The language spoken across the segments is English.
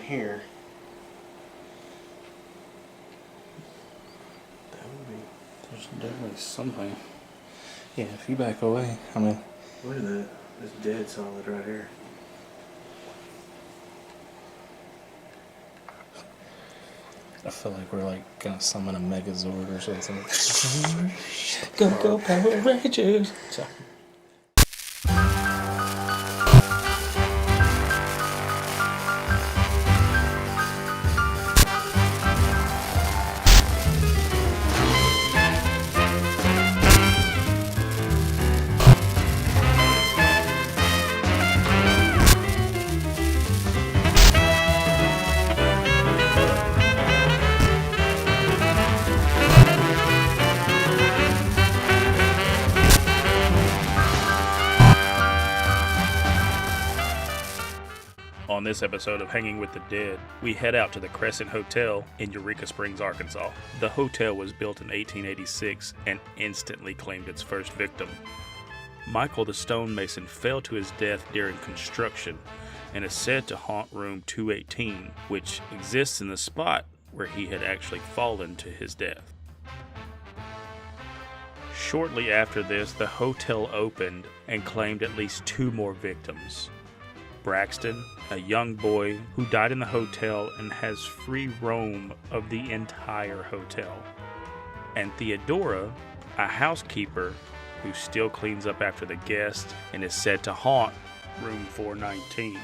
here. That would be. There's definitely something. Yeah, if you back away, I mean. Look at that. It's dead solid right here. I feel like we're like gonna summon a Megazord or something. Go Power Rangers! Sorry. On this episode of Hanging with the Dead, we head out to the Crescent Hotel in Eureka Springs, Arkansas. The hotel was built in 1886 and instantly claimed its first victim. Michael the stonemason fell to his death during construction and is said to haunt room 218, which exists in the spot where he had actually fallen to his death. Shortly after this, the hotel opened and claimed at least 2 more victims. Braxton, a young boy who died in the hotel and has free roam of the entire hotel. And Theodora, a housekeeper who still cleans up after the guests and is said to haunt room 419.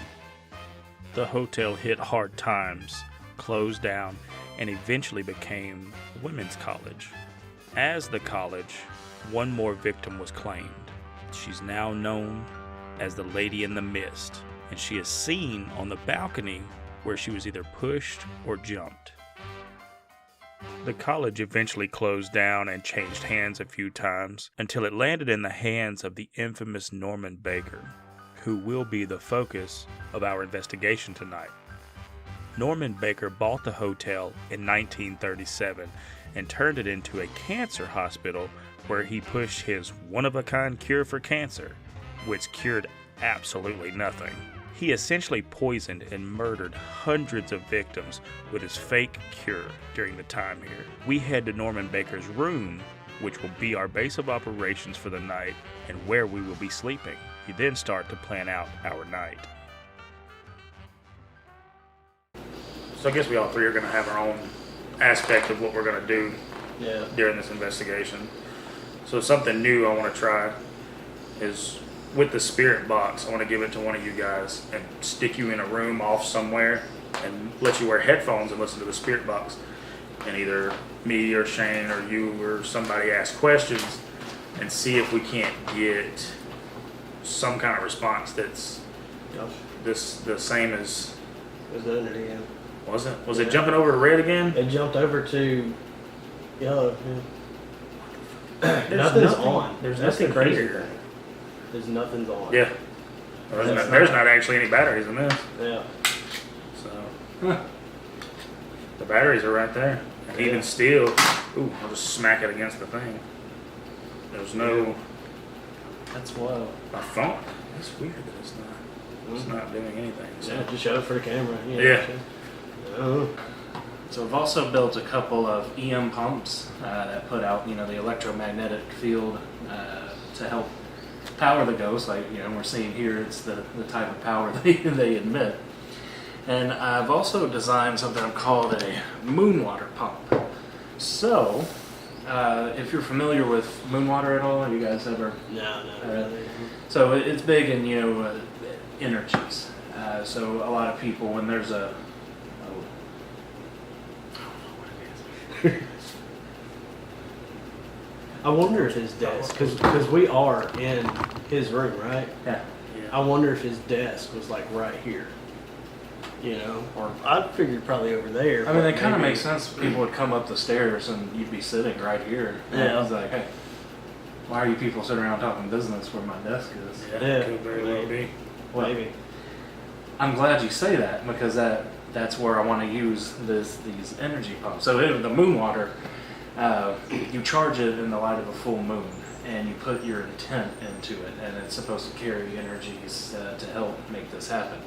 The hotel hit hard times, closed down, and eventually became a women's college. As the college, 1 more victim was claimed. She's now known as the Lady in the Mist, and she is seen on the balcony where she was either pushed or jumped. The college eventually closed down and changed hands a few times until it landed in the hands of the infamous Norman Baker, who will be the focus of our investigation tonight. Norman Baker bought the hotel in 1937 and turned it into a cancer hospital where he pushed his one-of-a-kind cure for cancer, which cured absolutely nothing. He essentially poisoned and murdered hundreds of victims with his fake cure during the time here. We head to Norman Baker's room, which will be our base of operations for the night and where we will be sleeping. We then start to plan out our night. So I guess we all 3 are going to have our own aspect of what we're going to do during this investigation. So something new I want to try is with the spirit box. I want to give it to one of you guys and stick you in a room off somewhere and let you wear headphones and listen to the spirit box. And either me or Shane or you or somebody ask questions and see if we can't get some kind of response that's the same as... It was under again. Was it? Was it jumping over to red again? It jumped over to yellow. Yeah. Nothing's on. There's nothing crazy here. There's nothing's on. Yeah. There's not actually any batteries in this. Yeah. So, the batteries are right there. And even still, ooh, I'll just smack it against the thing. There's no... That's wild. My phone. That's weird that it's not doing anything. So. Yeah, just show it for the camera. Yeah. So we've also built a couple of EM pumps that put out, the electromagnetic field to help power the ghosts. Like, we're seeing here, it's the type of power they emit. And I've also designed something I've called a moon water pump. So, if you're familiar with moon water at all, you guys ever? No, not really. So it's big in, energies. So a lot of people, when there's a... I wonder if his desk, because we are in his room, right? Yeah. I wonder if his desk was like right here. Or I figured probably over there. I mean, it kind of makes sense. People would come up the stairs and you'd be sitting right here. And I was like, hey, why are you people sitting around talking business where my desk is? Yeah, could very well be. Well, maybe. I'm glad you say that because that's where I want to use these energy pumps. So the moon water, you charge it in the light of a full moon, and you put your intent into it, and it's supposed to carry energies to help make this happen.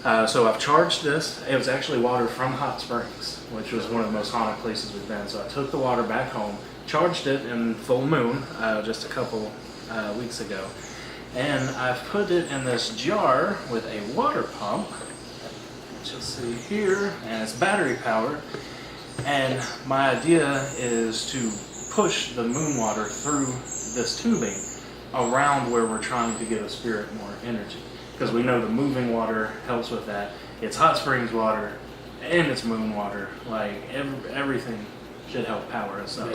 So I've charged this. It was actually water from Hot Springs, which was one of the most haunted places we've been. So I took the water back home, charged it in full moon just a couple weeks ago, and I've put it in this jar with a water pump, which you'll see here, and it's battery powered. And my idea is to push the moon water through this tubing around where we're trying to give a spirit more energy. Because we know the moving water helps with that. It's Hot Springs water and it's moon water. Like everything should help power us up.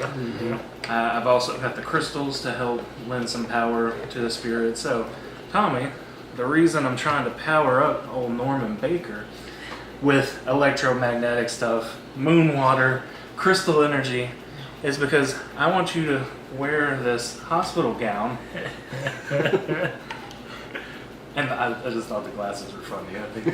I've also got the crystals to help lend some power to the spirit. So, Tommy, the reason I'm trying to power up old Norman Baker with electromagnetic stuff, moon water, crystal energy, is because I want you to wear this hospital gown. And I just thought the glasses were funny. I think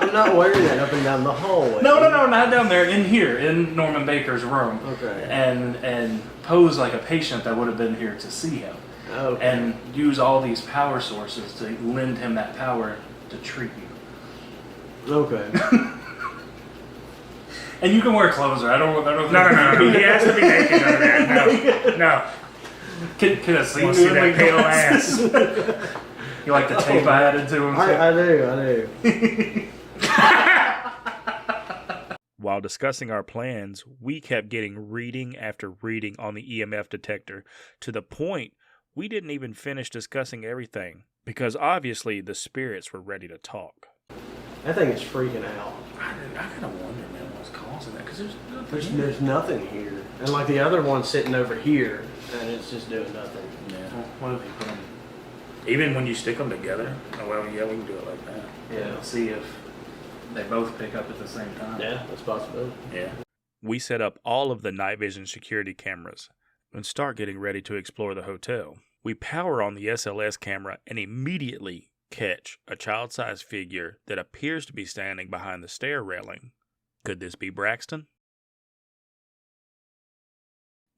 I'm not wearing that up and down the hallway. No, not down there. In here, in Norman Baker's room. Okay. And pose like a patient that would have been here to see him. Okay. And use all these power sources to lend him that power to treat you. Okay. And you can wear clothes, or I don't. No. He has to be naked under there. No. Can I see Want to see that pale ass? You like the tape I added to him? I do. While discussing our plans, we kept getting reading after reading on the EMF detector to the point we didn't even finish discussing everything because obviously the spirits were ready to talk. That thing is freaking out. I kind of wonder, man, what's causing that? Because There's nothing here. And like the other one's sitting over here, and it's just doing nothing. Yeah. What if you put them? Even when you stick them together, oh, well, yeah, we can do it like that. Yeah. See if they both pick up at the same time. Yeah, that's possible. Yeah. We set up all of the night vision security cameras and start getting ready to explore the hotel. We power on the SLS camera and immediately catch a child-sized figure that appears to be standing behind the stair railing. Could this be Braxton?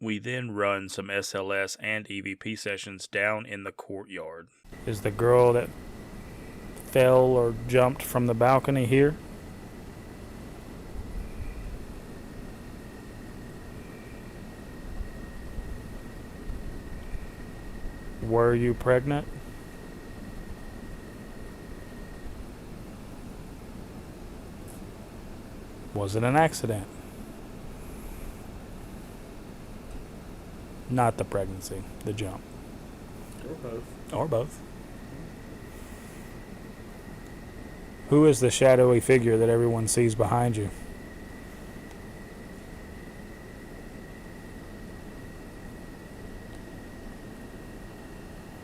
We then run some SLS and EVP sessions down in the courtyard. Is the girl that fell or jumped from the balcony here? Were you pregnant? Was it an accident? Not the pregnancy, the jump. Or both. Or both. Who is the shadowy figure that everyone sees behind you?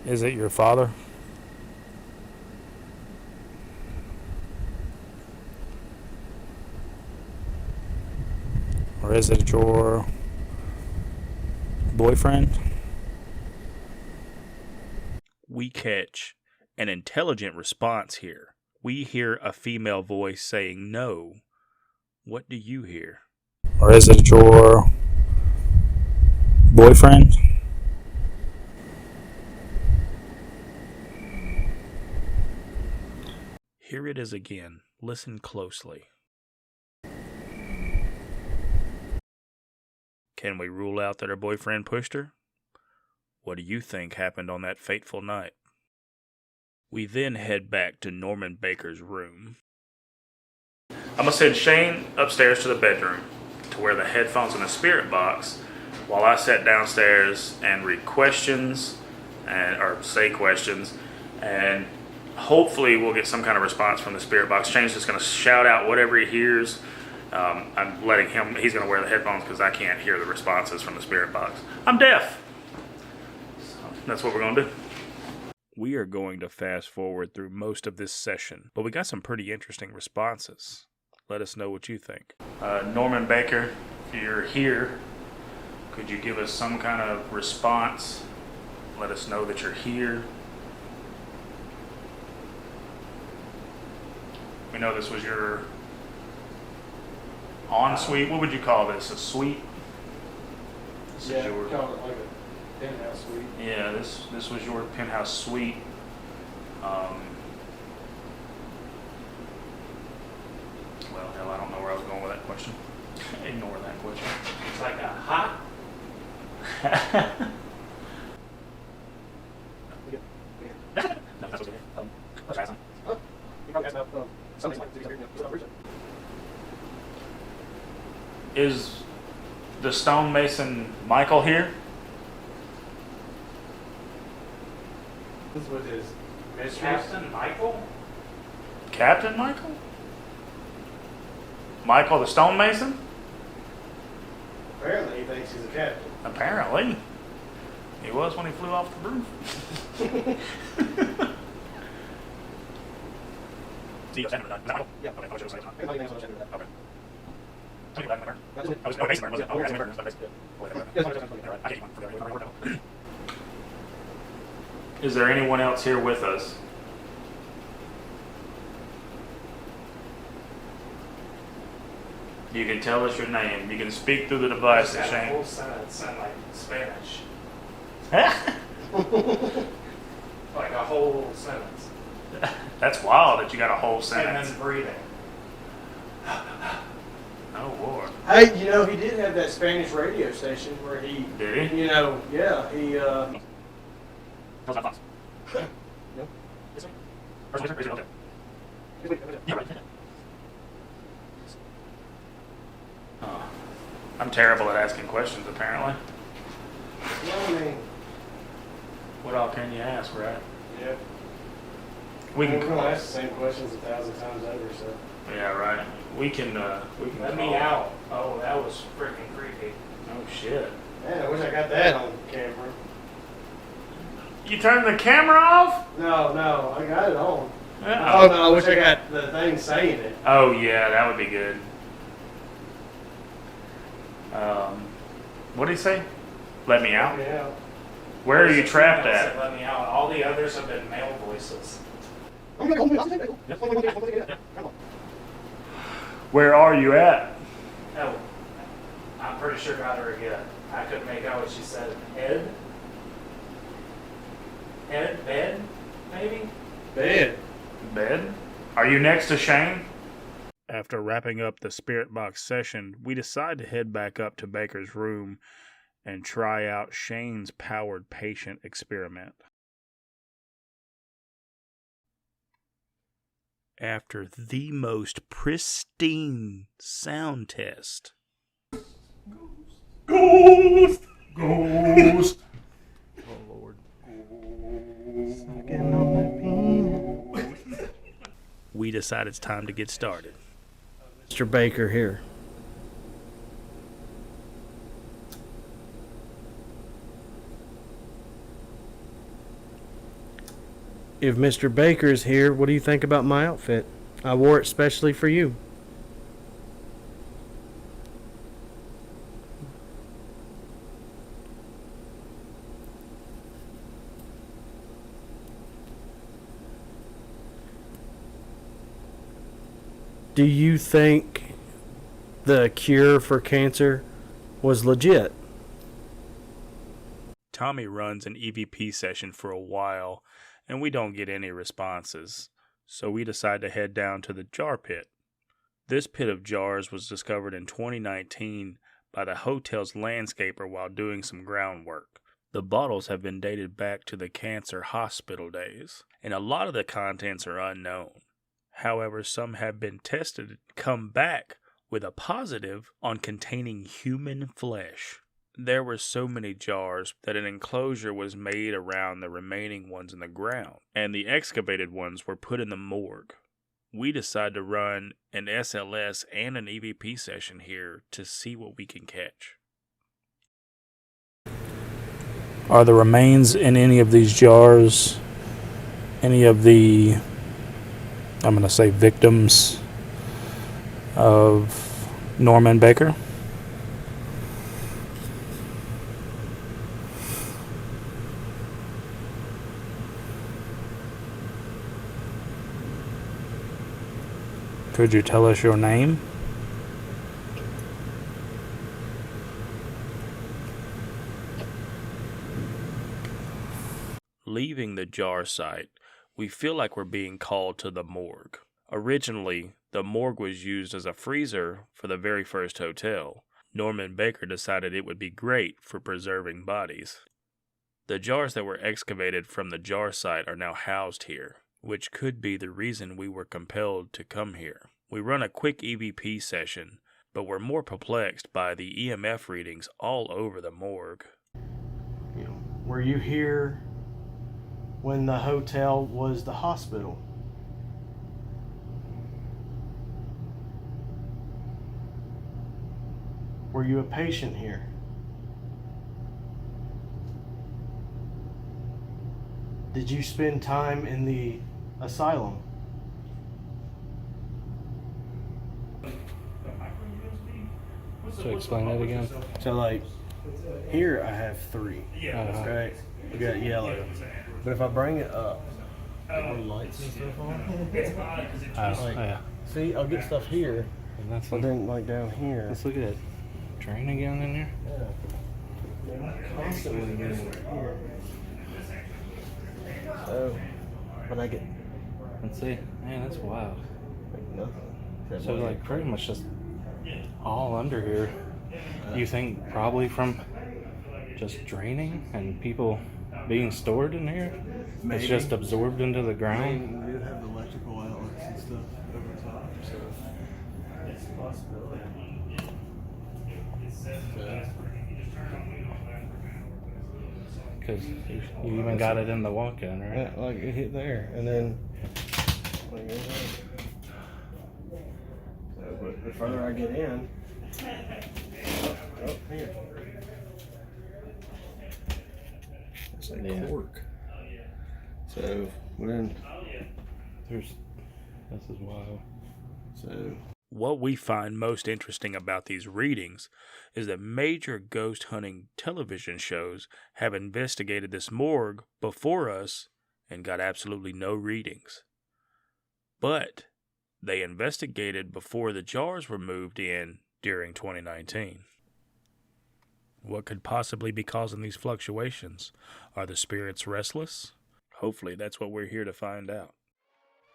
Is it your father? Or is it your boyfriend? We catch an intelligent response here. We hear a female voice saying no. What do you hear? Or is it your boyfriend? Here it is again. Listen closely. Can we rule out that her boyfriend pushed her? What do you think happened on that fateful night? We then head back to Norman Baker's room. I'm going to send Shane upstairs to the bedroom to wear the headphones in the spirit box while I sat downstairs and read questions or say questions, and hopefully we'll get some kind of response from the spirit box. Shane's just going to shout out whatever he hears. I'm letting him, he's going to wear the headphones because I can't hear the responses from the spirit box. I'm deaf. So that's what we're going to do. We are going to fast forward through most of this session, but we got some pretty interesting responses. Let us know what you think. Norman Baker, if you're here, could you give us some kind of response? Let us know that you're here. We know this was your ensuite. What would you call this? A suite? This is your, call it like a penthouse suite. yeah, this was your penthouse suite. well, hell, I don't know where I was going with that question. Ignore that question. It's like a hot. No, that's okay. Let's try something. You probably asked about something like this. Is the stonemason Michael here? This was his mistress. Captain Michael? Captain Michael? Michael the stonemason? Apparently, he thinks he's a captain. Apparently. He was when he flew off the roof. See, you're Michael? Yeah. Okay, I was just saying. I think that's what I said. Okay. Somebody back in my That's it. I was mason, wasn't it? Oh, mason, wasn't it? Yes, I was I can't even. Is there anyone else here with us? You can tell us your name. You can speak through the device, That Shane. whole sentence sounded like Spanish. Like a whole sentence. That's wild that you got a whole And sentence. then breathing. Oh, Lord. Hey, you know, he did have that Spanish radio station where he, Did he? you know, yeah, he, How's that thoughts? No. Yes, sir. Or is it okay? Yeah, right. Oh. I'm terrible at asking questions, apparently. Yeah, I mean, What all can you ask, right? yeah. We We're can gonna call. ask the same questions 1,000 times over, so. Yeah, right. We can Let me call. out. Oh, that was freaking creepy. Oh, shit. Man, I wish I got that on camera. You turned the camera off? No, I got it on. Yeah. Oh, no, I wish I got the thing saying it. Oh, yeah, that would be good. What did he say? Let me out? Yeah. Where are you trapped Someone said, at? Let me out. All the others have been male voices. Where are you at? Oh, I'm pretty sure got her again. I couldn't make out what she said. Head? Head? Bed? Maybe? Bed. Bed? Are you next to Shane? After wrapping up the Spirit Box session, we decide to head back up to Baker's room and try out Shane's powered patient experiment. After the most pristine sound test. Ghost! Ghost! Oh, Lord. We decide it's time to get started. Mr. Baker here. If Mr. Baker's here, what do you think about my outfit? I wore it specially for you. Do you think the cure for cancer was legit? Tommy runs an EVP session for a while, and we don't get any responses, so we decide to head down to the jar pit. This pit of jars was discovered in 2019 by the hotel's landscaper while doing some groundwork. The bottles have been dated back to the cancer hospital days, and a lot of the contents are unknown. However, some have been tested and come back with a positive on containing human flesh. There were so many jars that an enclosure was made around the remaining ones in the ground, and the excavated ones were put in the morgue. We decide to run an SLS and an EVP session here to see what we can catch. Are the remains in any of these jars any of the, I'm going to say, victims of Norman Baker? Could you tell us your name? Leaving the jar site, we feel like we're being called to the morgue. Originally, the morgue was used as a freezer for the very first hotel. Norman Baker decided it would be great for preserving bodies. The jars that were excavated from the jar site are now housed here, which could be the reason we were compelled to come here. We run a quick EVP session, but we're more perplexed by the EMF readings all over the morgue. You know, were you here when the hotel was the hospital? Were you a patient here? Did you spend time in the asylum? So explain that again. So like, here I have 3. Uh-huh. Right? We got yellow. But if I bring it up, the lights and stuff on. Like, Yeah. see, I'll get stuff here, And that's but then like down here. let's look at that drain again in there. Yeah. Constantly getting here. So, when I get Let's see. Man, that's wild. like nothing. So like pretty much just all under here. You think probably from just draining and people being stored in here? Maybe. It's just absorbed into the I ground. mean, we do have electrical outlets and stuff over top, so it's a possibility. Because you even got it in the walk-in, right? Yeah, like it hit there, and then like it there. So, but the further I get in, oh, here. It's like Yeah. cork. So when This is wild. so What we find most interesting about these readings is that major ghost hunting television shows have investigated this morgue before us and got absolutely no readings. But they investigated before the jars were moved in during 2019. What could possibly be causing these fluctuations? Are the spirits restless? Hopefully that's what we're here to find out.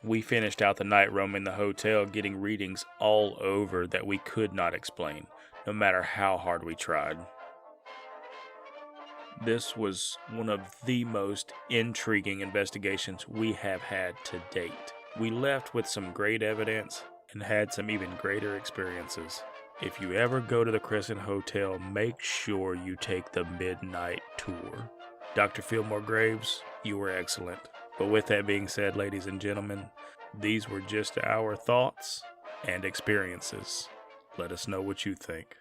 We finished out the night roaming the hotel, getting readings all over that we could not explain, no matter how hard we tried. This was one of the most intriguing investigations we have had to date. We left with some great evidence and had some even greater experiences. If you ever go to the Crescent Hotel, make sure you take the midnight tour. Dr. Fillmore Graves, you were excellent. But with that being said, ladies and gentlemen, these were just our thoughts and experiences. Let us know what you think.